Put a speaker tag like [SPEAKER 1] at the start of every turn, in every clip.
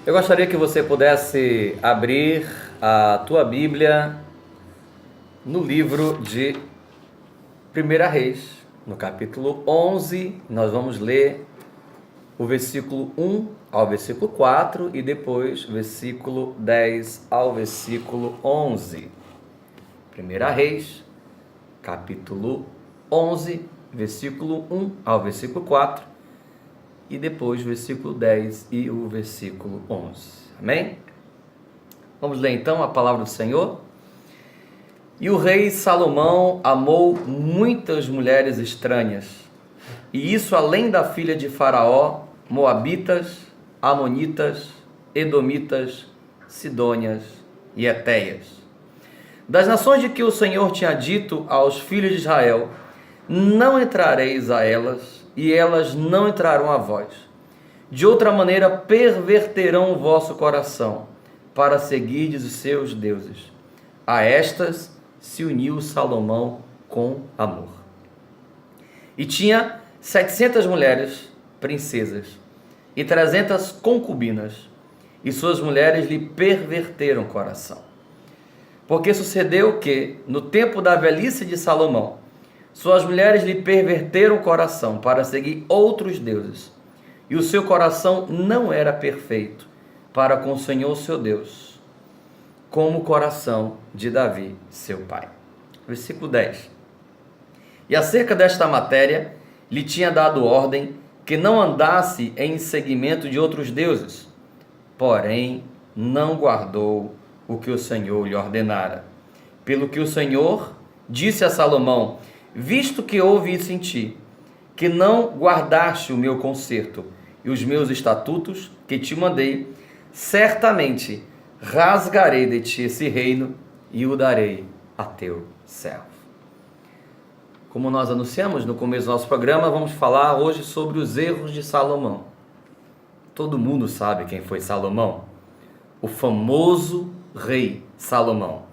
[SPEAKER 1] Eu gostaria que você pudesse abrir a tua Bíblia no livro de 1 Reis, no capítulo 11. Nós vamos ler o versículo 1 ao versículo 4 e depois versículo 10 ao versículo 11. 1 Reis, capítulo 11, versículo 1 ao versículo 4 e depois o versículo 10 e o versículo 11. Amém? Vamos ler então a palavra do Senhor. E o rei Salomão amou muitas mulheres estranhas, e isso além da filha de Faraó, moabitas, amonitas, edomitas, sidônias e etéias. Das nações de que o Senhor tinha dito aos filhos de Israel: não entrareis a elas, e elas não entrarão a vós. De outra maneira perverterão o vosso coração, para seguirdes os seus deuses. A estas se uniu Salomão com amor. E tinha 700 mulheres, princesas, e 300 concubinas, e suas mulheres lhe perverteram o coração. Porque sucedeu que, no tempo da velhice de Salomão, suas mulheres lhe perverteram o coração para seguir outros deuses, e o seu coração não era perfeito para com o Senhor seu Deus, como o coração de Davi, seu pai. Versículo 10. E acerca desta matéria, lhe tinha dado ordem que não andasse em seguimento de outros deuses, porém não guardou o que o Senhor lhe ordenara. Pelo que o Senhor disse a Salomão: visto que houve isso em ti, que não guardaste o meu concerto e os meus estatutos que te mandei, certamente rasgarei de ti esse reino e o darei a teu servo. Como nós anunciamos no começo do nosso programa, vamos falar hoje sobre os erros de Salomão. Todo mundo sabe quem foi Salomão? O famoso rei Salomão,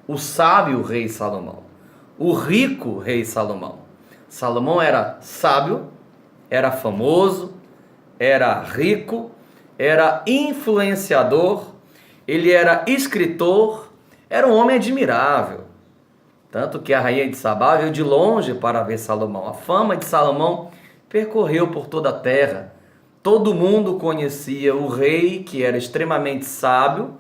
[SPEAKER 1] o sábio rei Salomão, o rico rei Salomão. Salomão era sábio, era famoso, era rico, era influenciador, ele era escritor, era um homem admirável. Tanto que a rainha de Sabá veio de longe para ver Salomão. A fama de Salomão percorreu por toda a terra. Todo mundo conhecia o rei que era extremamente sábio,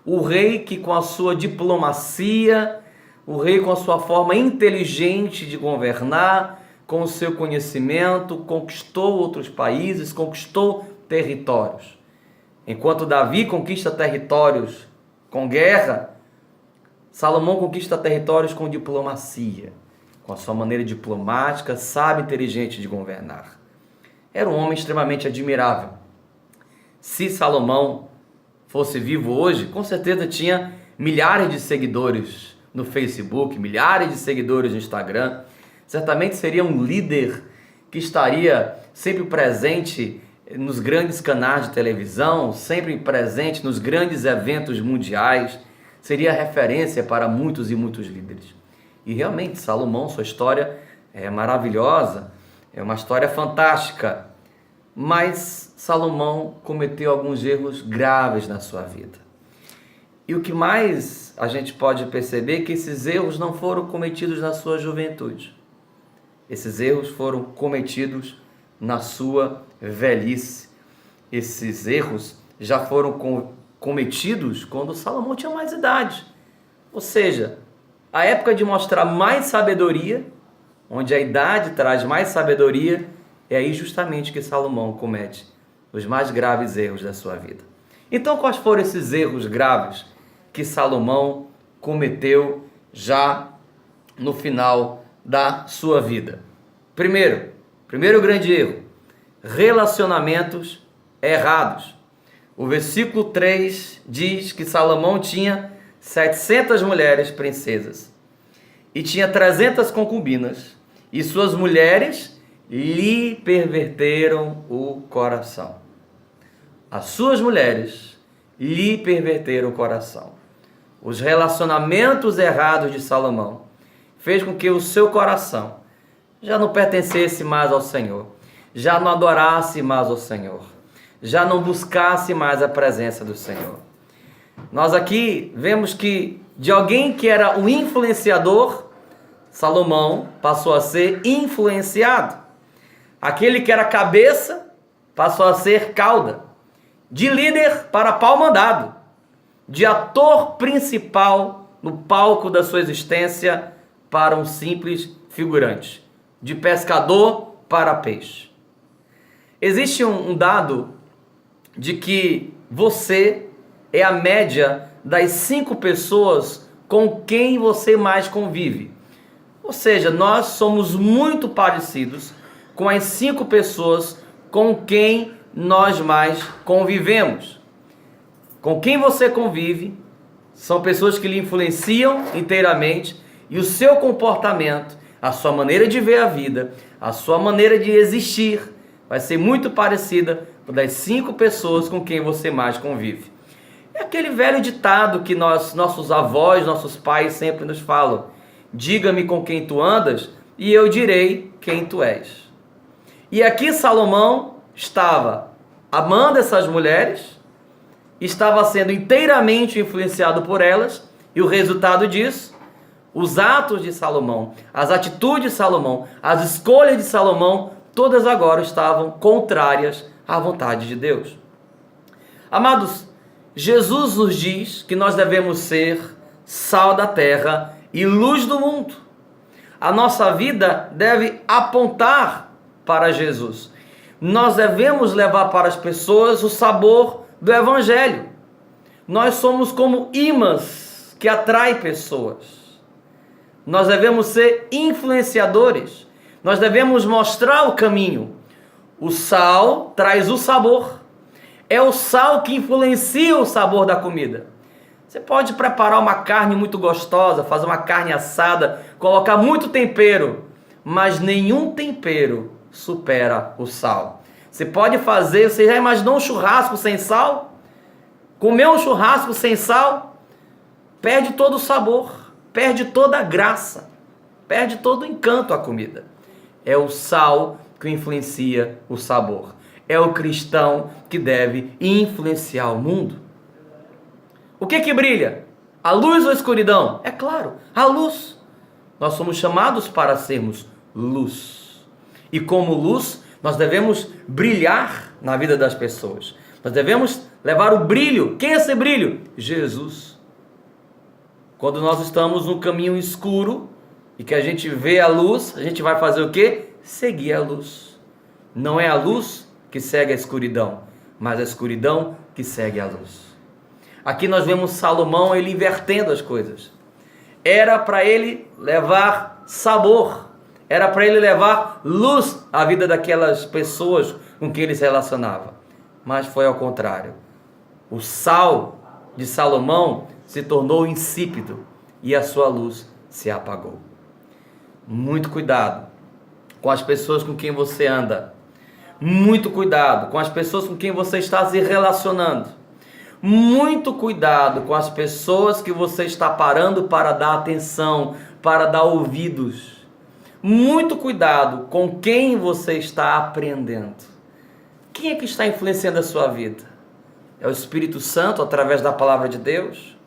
[SPEAKER 1] o rei que com a sua diplomacia, o rei com a sua forma inteligente de governar, com o seu conhecimento, conquistou outros países, conquistou territórios. Enquanto Davi conquista territórios com guerra, Salomão conquista territórios com diplomacia, com a sua maneira diplomática, sábia e inteligente de governar. Era um homem extremamente admirável. Se Salomão fosse vivo hoje, com certeza tinha milhares de seguidores no Facebook, milhares de seguidores no Instagram. Certamente seria um líder que estaria sempre presente nos grandes canais de televisão, sempre presente nos grandes eventos mundiais. Seria referência para muitos e muitos líderes. E realmente, Salomão, sua história é maravilhosa, é uma história fantástica. Mas Salomão cometeu alguns erros graves na sua vida. E o que mais a gente pode perceber é que esses erros não foram cometidos na sua juventude. Esses erros foram cometidos na sua velhice. Esses erros já foram cometidos quando Salomão tinha mais idade. Ou seja, a época de mostrar mais sabedoria, onde a idade traz mais sabedoria, é aí justamente que Salomão comete os mais graves erros da sua vida. Então, quais foram esses erros graves que Salomão cometeu já no final da sua vida? Primeiro grande erro, relacionamentos errados. O versículo 3 diz que Salomão tinha 700 mulheres princesas e tinha 300 concubinas, e suas mulheres lhe perverteram o coração. As suas mulheres lhe perverteram o coração. Os relacionamentos errados de Salomão fez com que o seu coração já não pertencesse mais ao Senhor, já não adorasse mais ao Senhor, já não buscasse mais a presença do Senhor. Nós aqui vemos que de alguém que era o influenciador, Salomão passou a ser influenciado. Aquele que era cabeça passou a ser cauda. De líder para pau mandado. De ator principal no palco da sua existência para um simples figurante. De pescador para peixe. Existe um dado de que você é a média das 5 pessoas com quem você mais convive. Ou seja, nós somos muito parecidos com as 5 pessoas com quem nós mais convivemos. Com quem você convive são pessoas que lhe influenciam inteiramente e o seu comportamento, a sua maneira de ver a vida, a sua maneira de existir vai ser muito parecida com das 5 pessoas com quem você mais convive. É aquele velho ditado que nossos avós, nossos pais sempre nos falam: diga-me com quem tu andas e eu direi quem tu és. E aqui Salomão estava amando essas mulheres, estava sendo inteiramente influenciado por elas, e o resultado disso, os atos de Salomão, as atitudes de Salomão, as escolhas de Salomão, todas agora estavam contrárias à vontade de Deus. Amados, Jesus nos diz que nós devemos ser sal da terra e luz do mundo. A nossa vida deve apontar para Jesus. Nós devemos levar para as pessoas o sabor do Evangelho. Nós somos como imãs que atraem pessoas. Nós devemos ser influenciadores. Nós devemos mostrar o caminho. O sal traz o sabor. É o sal que influencia o sabor da comida. Você pode preparar uma carne muito gostosa, fazer uma carne assada, colocar muito tempero, mas nenhum tempero supera o sal. Você pode fazer, você já imaginou um churrasco sem sal? Comer um churrasco sem sal, perde todo o sabor, perde toda a graça, perde todo o encanto a comida. É o sal que influencia o sabor. É o cristão que deve influenciar o mundo. O que brilha? A luz ou a escuridão? É claro, a luz. Nós somos chamados para sermos luz. E como luz, nós devemos brilhar na vida das pessoas. Nós devemos levar o brilho. Quem é esse brilho? Jesus. Quando nós estamos no caminho escuro e que a gente vê a luz, a gente vai fazer o quê? Seguir a luz. Não é a luz que segue a escuridão, mas a escuridão que segue a luz. Aqui nós vemos Salomão, ele invertendo as coisas. Era para ele levar sabor, era para ele levar luz à vida daquelas pessoas com quem ele se relacionava. Mas foi ao contrário. O sal de Salomão se tornou insípido e a sua luz se apagou. Muito cuidado com as pessoas com quem você anda. Muito cuidado com as pessoas com quem você está se relacionando. Muito cuidado com as pessoas que você está parando para dar atenção, para dar ouvidos. Muito cuidado com quem você está aprendendo. Quem é que está influenciando a sua vida? É o Espírito Santo através da palavra de Deus?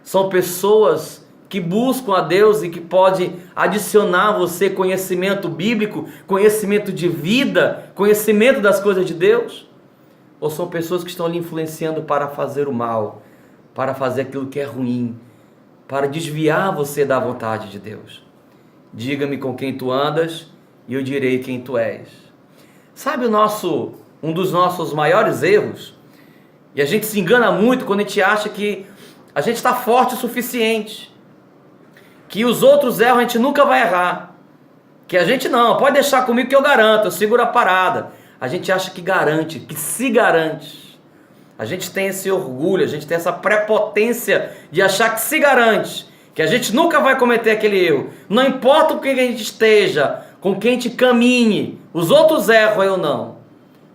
[SPEAKER 1] São pessoas que buscam a Deus e que podem adicionar a você conhecimento bíblico, conhecimento de vida, conhecimento das coisas de Deus? Ou são pessoas que estão lhe influenciando para fazer o mal, para fazer aquilo que é ruim, para desviar você da vontade de Deus? Diga-me com quem tu andas e eu direi quem tu és. Sabe um dos nossos maiores erros? E a gente se engana muito quando a gente acha que a gente está forte o suficiente, que os outros erram, a gente nunca vai errar, que a gente não, pode deixar comigo que eu garanto, eu seguro a parada. A gente acha que garante, que se garante. A gente tem esse orgulho, a gente tem essa prepotência de achar que se garante, que a gente nunca vai cometer aquele erro. Não importa o que a gente esteja, com quem a gente caminhe, os outros erram, eu não.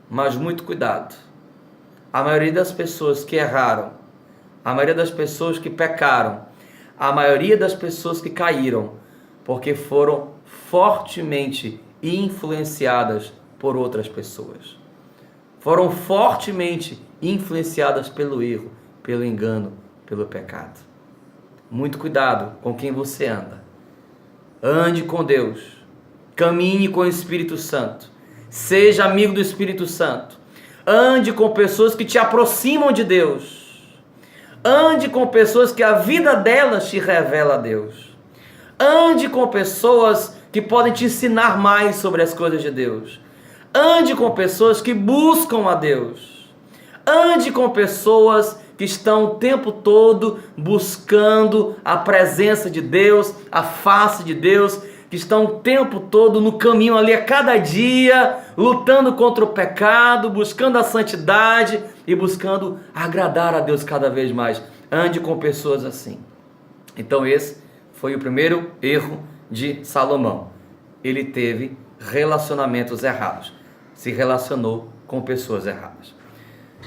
[SPEAKER 1] Mas muito cuidado. A maioria das pessoas que erraram, a maioria das pessoas que pecaram, a maioria das pessoas que caíram, porque foram fortemente influenciadas por outras pessoas. foram fortemente influenciadas pelo erro, pelo engano, pelo pecado. Muito cuidado com quem você anda. Ande com Deus, caminhe com o Espírito Santo, seja amigo do Espírito Santo, ande com pessoas que te aproximam de Deus, ande com pessoas que a vida delas te revela a Deus, ande com pessoas que podem te ensinar mais sobre as coisas de Deus, ande com pessoas que buscam a Deus, ande com pessoas que estão o tempo todo buscando a presença de Deus, a face de Deus, que estão o tempo todo no caminho ali a cada dia, lutando contra o pecado, buscando a santidade e buscando agradar a Deus cada vez mais. Ande com pessoas assim. Então esse foi o primeiro erro de Salomão. Ele teve relacionamentos errados, se relacionou com pessoas erradas.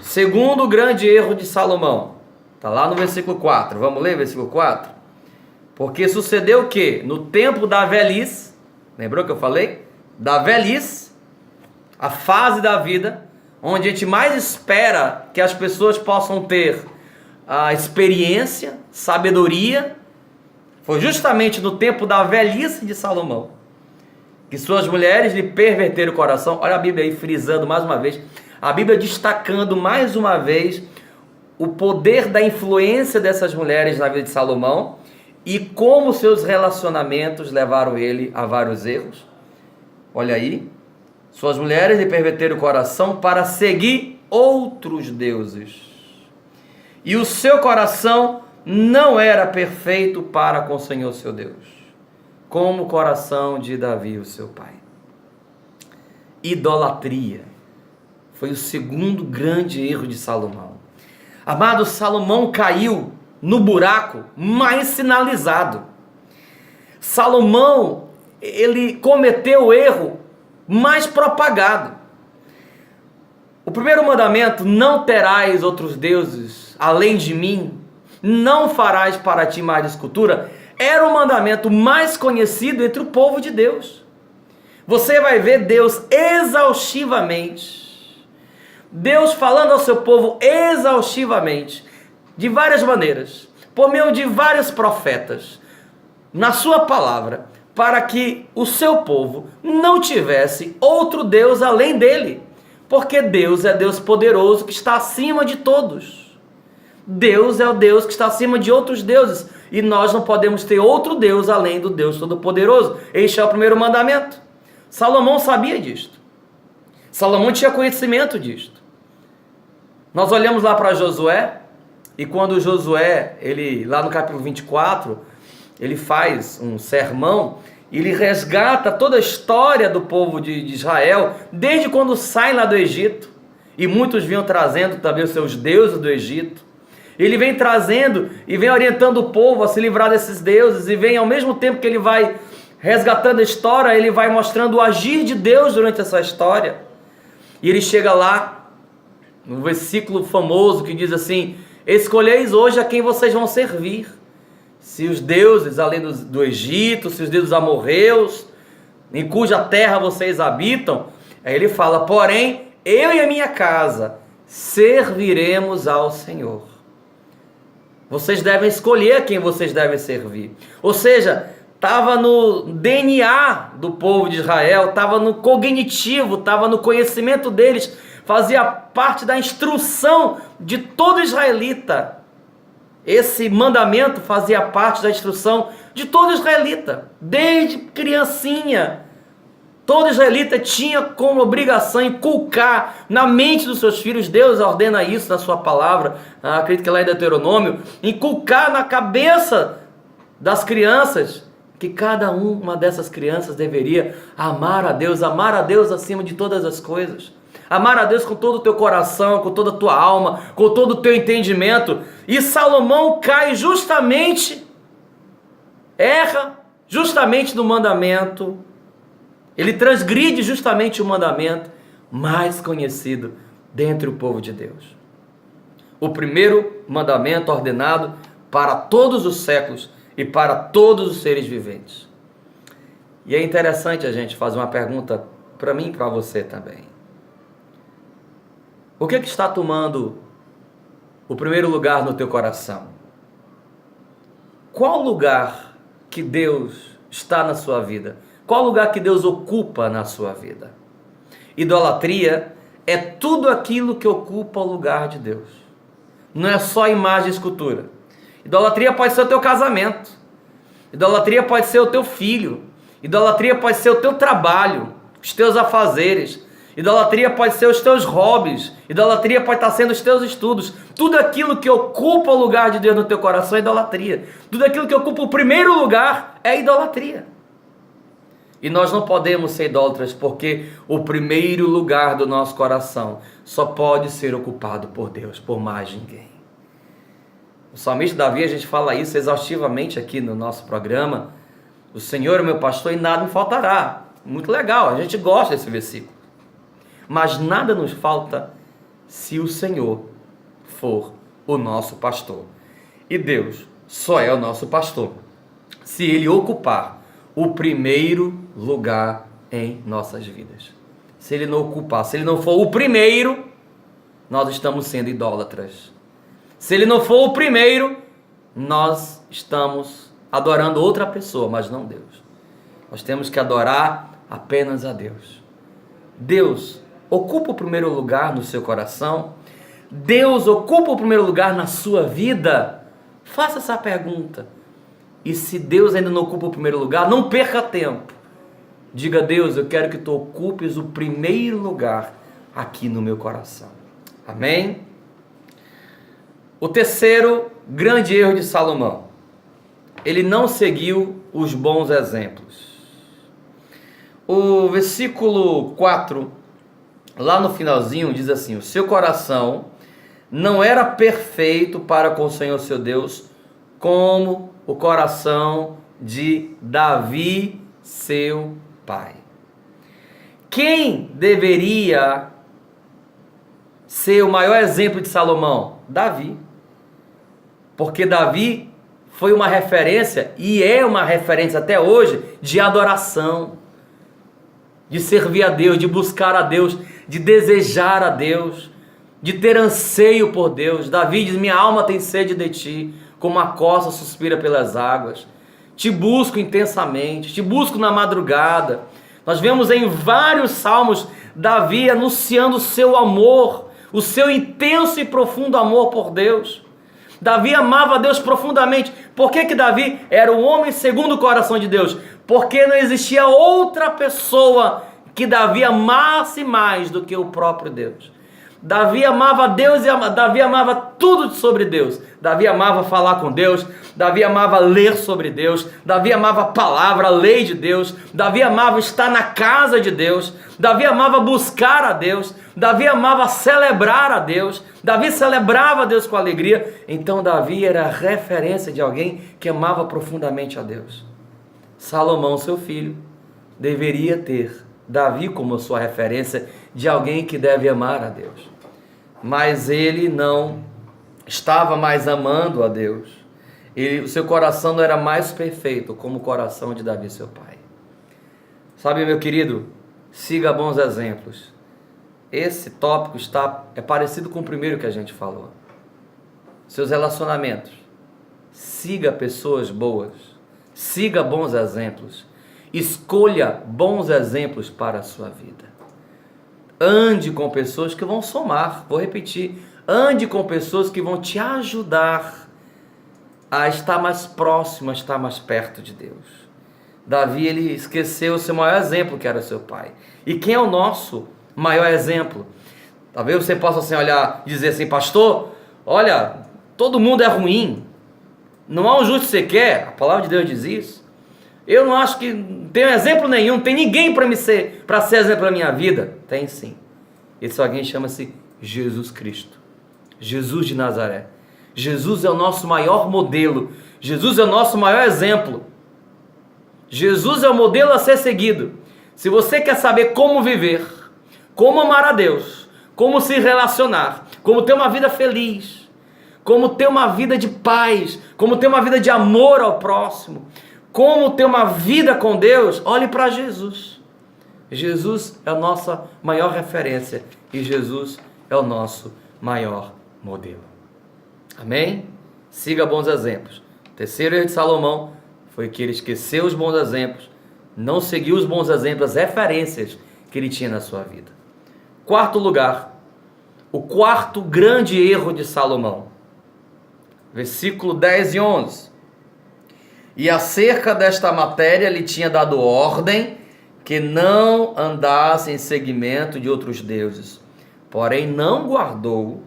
[SPEAKER 1] Segundo grande erro de Salomão, está lá no versículo 4, vamos ler versículo 4? Porque sucedeu que no tempo da velhice, lembrou que eu falei? Da velhice, a fase da vida, onde a gente mais espera que as pessoas possam ter a experiência, sabedoria, foi justamente no tempo da velhice de Salomão, que suas mulheres lhe perverteram o coração. Olha a Bíblia aí frisando mais uma vez, a Bíblia destacando mais uma vez o poder da influência dessas mulheres na vida de Salomão e como seus relacionamentos levaram ele a vários erros. Olha aí, suas mulheres lhe perverteram o coração para seguir outros deuses. E o seu coração não era perfeito para com o Senhor seu Deus, como o coração de Davi, o seu pai. Idolatria foi o segundo grande erro de Salomão. Amado, Salomão caiu no buraco mais sinalizado. Salomão, ele cometeu o erro mais propagado. O primeiro mandamento, não terás outros deuses além de mim, não farás para ti mais escultura, era o mandamento mais conhecido entre o povo de Deus. Você vai ver Deus exaustivamente, Deus falando ao seu povo exaustivamente, de várias maneiras, por meio de vários profetas, na sua palavra, para que o seu povo não tivesse outro Deus além dele, porque Deus é Deus poderoso que está acima de todos. Deus é o Deus que está acima de outros deuses, e nós não podemos ter outro Deus além do Deus Todo-Poderoso. Este é o primeiro mandamento. Salomão sabia disto. Salomão tinha conhecimento disto. Nós olhamos lá para Josué, e quando Josué, ele lá no capítulo 24, ele faz um sermão, ele resgata toda a história do povo de Israel, desde quando saem lá do Egito, e muitos vinham trazendo também os seus deuses do Egito. Ele vem trazendo e vem orientando o povo a se livrar desses deuses, e vem ao mesmo tempo que ele vai resgatando a história, ele vai mostrando o agir de Deus durante essa história. E ele chega lá, no versículo famoso que diz assim: escolheis hoje a quem vocês vão servir, se os deuses além do Egito, se os deuses amorreus, em cuja terra vocês habitam. Aí ele fala: porém, eu e a minha casa serviremos ao Senhor. Vocês devem escolher a quem vocês devem servir. Ou seja, estava no DNA do povo de Israel, estava no cognitivo, estava no conhecimento deles, fazia parte da instrução de todo israelita. Esse mandamento fazia parte da instrução de todo israelita, desde criancinha. Todo israelita tinha como obrigação inculcar na mente dos seus filhos, Deus ordena isso na sua palavra, acredito que lá em Deuteronômio, inculcar na cabeça das crianças que cada uma dessas crianças deveria amar a Deus acima de todas as coisas. Amar a Deus com todo o teu coração, com toda a tua alma, com todo o teu entendimento. E Salomão cai justamente, erra justamente no mandamento. Ele transgride justamente o mandamento mais conhecido dentre o povo de Deus. O primeiro mandamento ordenado para todos os séculos e para todos os seres viventes. E é interessante a gente fazer uma pergunta para mim e para você também. O que está tomando o primeiro lugar no teu coração? Qual lugar que Deus está na sua vida? Qual lugar que Deus ocupa na sua vida? Idolatria é tudo aquilo que ocupa o lugar de Deus. Não é só imagem e escultura. Idolatria pode ser o teu casamento. Idolatria pode ser o teu filho. Idolatria pode ser o teu trabalho, os teus afazeres. Idolatria pode ser os teus hobbies. Idolatria pode estar sendo os teus estudos. Tudo aquilo que ocupa o lugar de Deus no teu coração é idolatria. Tudo aquilo que ocupa o primeiro lugar é idolatria. E nós não podemos ser idólatras, porque o primeiro lugar do nosso coração só pode ser ocupado por Deus, por mais ninguém. O salmista Davi, a gente fala isso exaustivamente aqui no nosso programa. O Senhor é meu pastor e nada me faltará. Muito legal, a gente gosta desse versículo. Mas nada nos falta se o Senhor for o nosso pastor. E Deus só é o nosso pastor se Ele ocupar o primeiro lugar em nossas vidas. Se Ele não ocupar, se Ele não for o primeiro, nós estamos sendo idólatras. Se Ele não for o primeiro, nós estamos adorando outra pessoa, mas não Deus. Nós temos que adorar apenas a Deus. Deus ocupa o primeiro lugar no seu coração? Deus ocupa o primeiro lugar na sua vida? Faça essa pergunta. E se Deus ainda não ocupa o primeiro lugar, não perca tempo. Diga: Deus, eu quero que tu ocupes o primeiro lugar aqui no meu coração. Amém? O terceiro grande erro de Salomão: ele não seguiu os bons exemplos. O versículo 4, lá no finalzinho, diz assim: o seu coração não era perfeito para com o Senhor seu Deus, como o coração de Davi, seu pai. Quem deveria ser o maior exemplo de Salomão? Davi. Porque Davi foi uma referência, e é uma referência até hoje, de adoração, de servir a Deus, de buscar a Deus, de desejar a Deus, de ter anseio por Deus. Davi diz: minha alma tem sede de ti, como a costa suspira pelas águas. Te busco intensamente, te busco na madrugada. Nós vemos em vários salmos Davi anunciando o seu amor, o seu intenso e profundo amor por Deus. Davi amava a Deus profundamente. Por que Davi era o homem segundo o coração de Deus? Porque não existia outra pessoa que Davi amasse mais do que o próprio Deus. Davi amava Deus e Davi amava tudo sobre Deus. Davi amava falar com Deus, Davi amava ler sobre Deus, Davi amava a palavra, a lei de Deus, Davi amava estar na casa de Deus, Davi amava buscar a Deus, Davi amava celebrar a Deus, Davi celebrava a Deus com alegria. Então Davi era a referência de alguém que amava profundamente a Deus. Salomão, seu filho, deveria ter Davi como sua referência de alguém que deve amar a Deus. Mas ele não estava mais amando a Deus. O seu coração não era mais perfeito como o coração de Davi, seu pai. Sabe, meu querido, siga bons exemplos. Esse tópico é parecido com o primeiro que a gente falou. Seus relacionamentos. Siga pessoas boas. Siga bons exemplos. Escolha bons exemplos para a sua vida. Ande com pessoas que vão somar. Vou repetir. Ande com pessoas que vão te ajudar a estar mais próximo, a estar mais perto de Deus. Davi, ele esqueceu o seu maior exemplo, que era seu pai. E quem é o nosso maior exemplo? Talvez você possa assim olhar, dizer assim: pastor, olha, todo mundo é ruim. Não há um justo sequer. A palavra de Deus diz isso. Eu não acho que tem exemplo nenhum, tem ninguém para ser exemplo na minha vida. Tem sim. Esse alguém chama-se Jesus Cristo. Jesus de Nazaré. Jesus é o nosso maior modelo. Jesus é o nosso maior exemplo. Jesus é o modelo a ser seguido. Se você quer saber como viver, como amar a Deus, como se relacionar, como ter uma vida feliz, como ter uma vida de paz, como ter uma vida de amor ao próximo, como ter uma vida com Deus, olhe para Jesus. Jesus é a nossa maior referência e Jesus é o nosso maior modelo. Amém? Siga bons exemplos. O terceiro erro de Salomão foi que ele esqueceu os bons exemplos, não seguiu os bons exemplos, as referências que ele tinha na sua vida. Quarto lugar, o quarto grande erro de Salomão. Versículo 10 e 11. E acerca desta matéria lhe tinha dado ordem que não andasse em seguimento de outros deuses, porém não guardou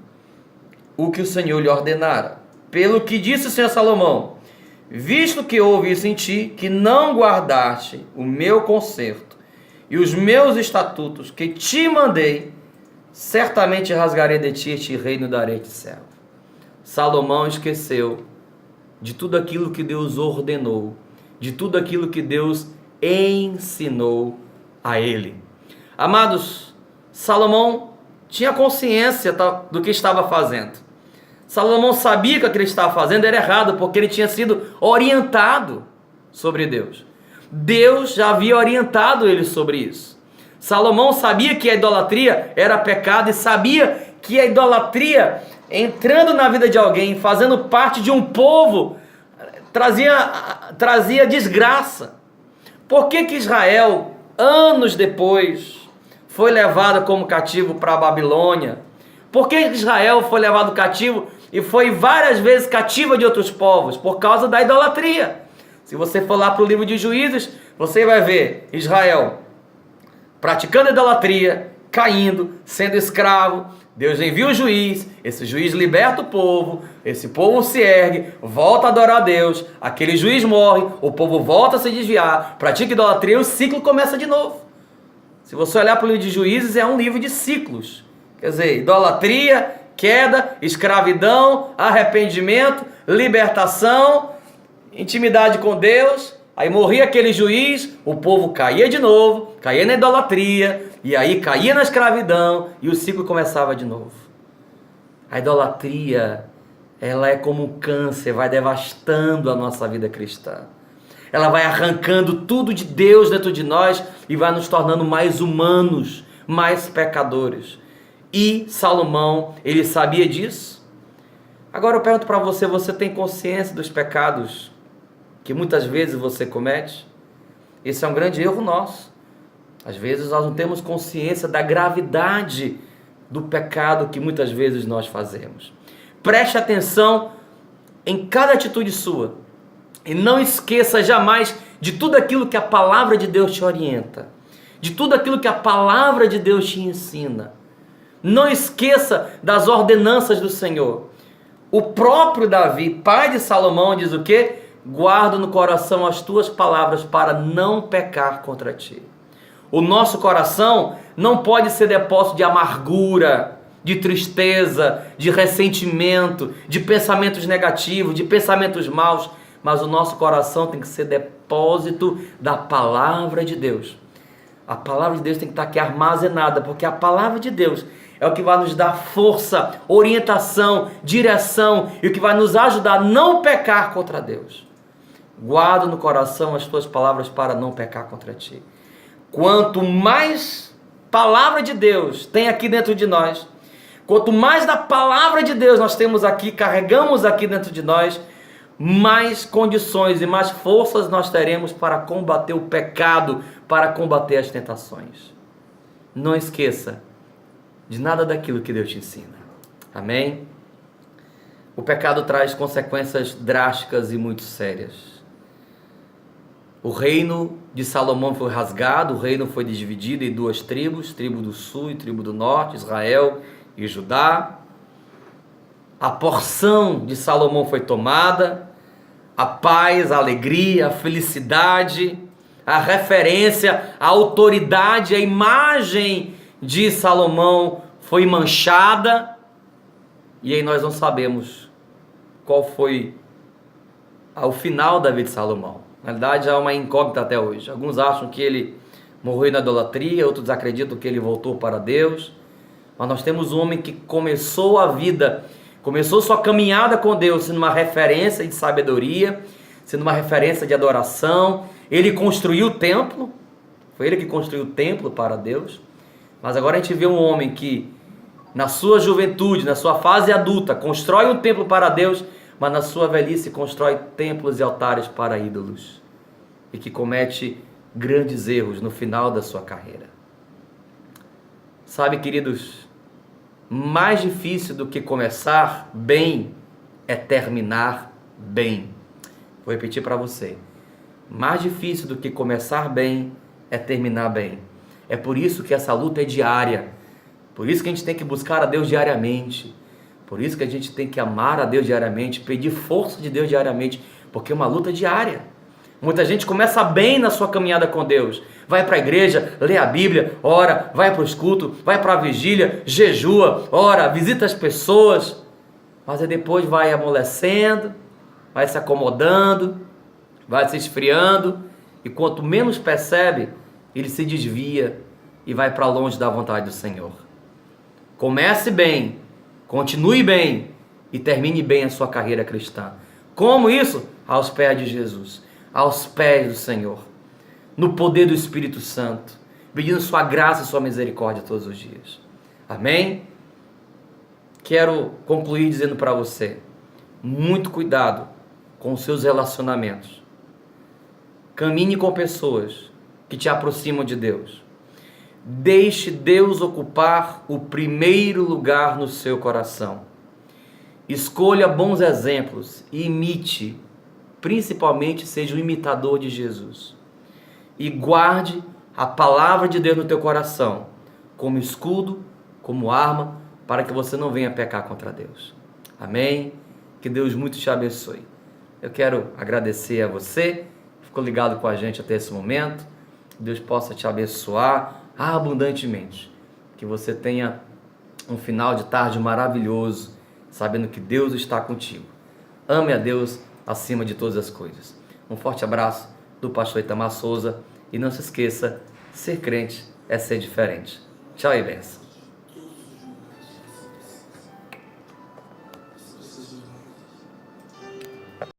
[SPEAKER 1] o que o Senhor lhe ordenara. Pelo que disse o Senhor Salomão: visto que houve isso em ti, que não guardaste o meu concerto e os meus estatutos que te mandei, certamente rasgarei de ti este reino e darei-te servo. Salomão esqueceu de tudo aquilo que Deus ordenou, de tudo aquilo que Deus ensinou a ele. Amados, Salomão tinha consciência do que estava fazendo. Salomão sabia que o que ele estava fazendo era errado, porque ele tinha sido orientado sobre Deus. Deus já havia orientado ele sobre isso. Salomão sabia que a idolatria era pecado e sabia que a idolatria, entrando na vida de alguém, fazendo parte de um povo, trazia desgraça. Por que Israel, anos depois, foi levado como cativo para a Babilônia? Por que Israel foi levado cativo e foi várias vezes cativa de outros povos? Por causa da idolatria. Se você for lá para o livro de Juízes, você vai ver Israel praticando idolatria, caindo, sendo escravo. Deus envia o juiz, esse juiz liberta o povo, esse povo se ergue, volta a adorar a Deus, aquele juiz morre, o povo volta a se desviar, pratica idolatria e o ciclo começa de novo. Se você olhar para o livro de Juízes, é um livro de ciclos. Quer dizer, idolatria, queda, escravidão, arrependimento, libertação, intimidade com Deus. Aí morria aquele juiz, o povo caía de novo, caía na idolatria, e aí caía na escravidão, e o ciclo começava de novo. A idolatria, ela é como um câncer, vai devastando a nossa vida cristã. Ela vai arrancando tudo de Deus dentro de nós e vai nos tornando mais humanos, mais pecadores. E Salomão, ele sabia disso? Agora eu pergunto para você, você tem consciência dos pecados que muitas vezes você comete? Esse é um grande erro nosso. Às vezes nós não temos consciência da gravidade do pecado que muitas vezes nós fazemos. Preste atenção em cada atitude sua e não esqueça jamais de tudo aquilo que a palavra de Deus te orienta, de tudo aquilo que a palavra de Deus te ensina. Não esqueça das ordenanças do Senhor. O próprio Davi, pai de Salomão, diz o quê? Guarda no coração as tuas palavras para não pecar contra ti. O nosso coração não pode ser depósito de amargura, de tristeza, de ressentimento, de pensamentos negativos, de pensamentos maus, mas o nosso coração tem que ser depósito da palavra de Deus. A palavra de Deus tem que estar aqui armazenada, porque a palavra de Deus é o que vai nos dar força, orientação, direção e o que vai nos ajudar a não pecar contra Deus. Guarda no coração as tuas palavras para não pecar contra ti. Quanto mais palavra de Deus tem aqui dentro de nós, quanto mais da palavra de Deus nós temos aqui, carregamos aqui dentro de nós, mais condições e mais forças nós teremos para combater o pecado, para combater as tentações. Não esqueça de nada daquilo que Deus te ensina. Amém? O pecado traz consequências drásticas e muito sérias. O reino de Salomão foi rasgado, o reino foi dividido em duas tribos, tribo do sul e tribo do norte, Israel e Judá. A porção de Salomão foi tomada, a paz, a alegria, a felicidade, a referência, a autoridade, a imagem de Salomão foi manchada, e aí nós não sabemos qual foi o final da vida de Salomão. Na verdade, há uma incógnita até hoje. Alguns acham que ele morreu na idolatria, outros acreditam que ele voltou para Deus, mas nós temos um homem que começou a vida, começou sua caminhada com Deus sendo uma referência de sabedoria, sendo uma referência de adoração. Ele construiu o templo, foi ele que construiu o templo para Deus. Mas agora a gente vê um homem que na sua juventude, na sua fase adulta, constrói um templo para Deus, mas na sua velhice constrói templos e altares para ídolos, e que comete grandes erros no final da sua carreira. Sabe, queridos, mais difícil do que começar bem é terminar bem. Vou repetir para você. Mais difícil do que começar bem é terminar bem. É por isso que essa luta é diária. Por isso que a gente tem que buscar a Deus diariamente. Por isso que a gente tem que amar a Deus diariamente, pedir força de Deus diariamente, porque é uma luta diária. Muita gente começa bem na sua caminhada com Deus. Vai para a igreja, lê a Bíblia, ora, vai para os cultos, vai para a vigília, jejua, ora, visita as pessoas. Mas aí depois vai amolecendo, vai se acomodando, vai se esfriando. E quanto menos percebe, ele se desvia e vai para longe da vontade do Senhor. Comece bem, continue bem e termine bem a sua carreira cristã. Como isso? Aos pés de Jesus, aos pés do Senhor, no poder do Espírito Santo, pedindo sua graça e sua misericórdia todos os dias. Amém? Quero concluir dizendo para você, muito cuidado com os seus relacionamentos. Caminhe com pessoas que te aproximam de Deus. Deixe Deus ocupar o primeiro lugar no seu coração. Escolha bons exemplos e imite, principalmente seja um imitador de Jesus. E guarde a palavra de Deus no teu coração, como escudo, como arma, para que você não venha pecar contra Deus. Amém? Que Deus muito te abençoe. Eu quero agradecer a você, que ficou ligado com a gente até esse momento. Deus possa te abençoar abundantemente. Que você tenha um final de tarde maravilhoso, sabendo que Deus está contigo. Ame a Deus acima de todas as coisas. Um forte abraço do pastor Itamar Souza e não se esqueça, ser crente é ser diferente. Tchau e benção.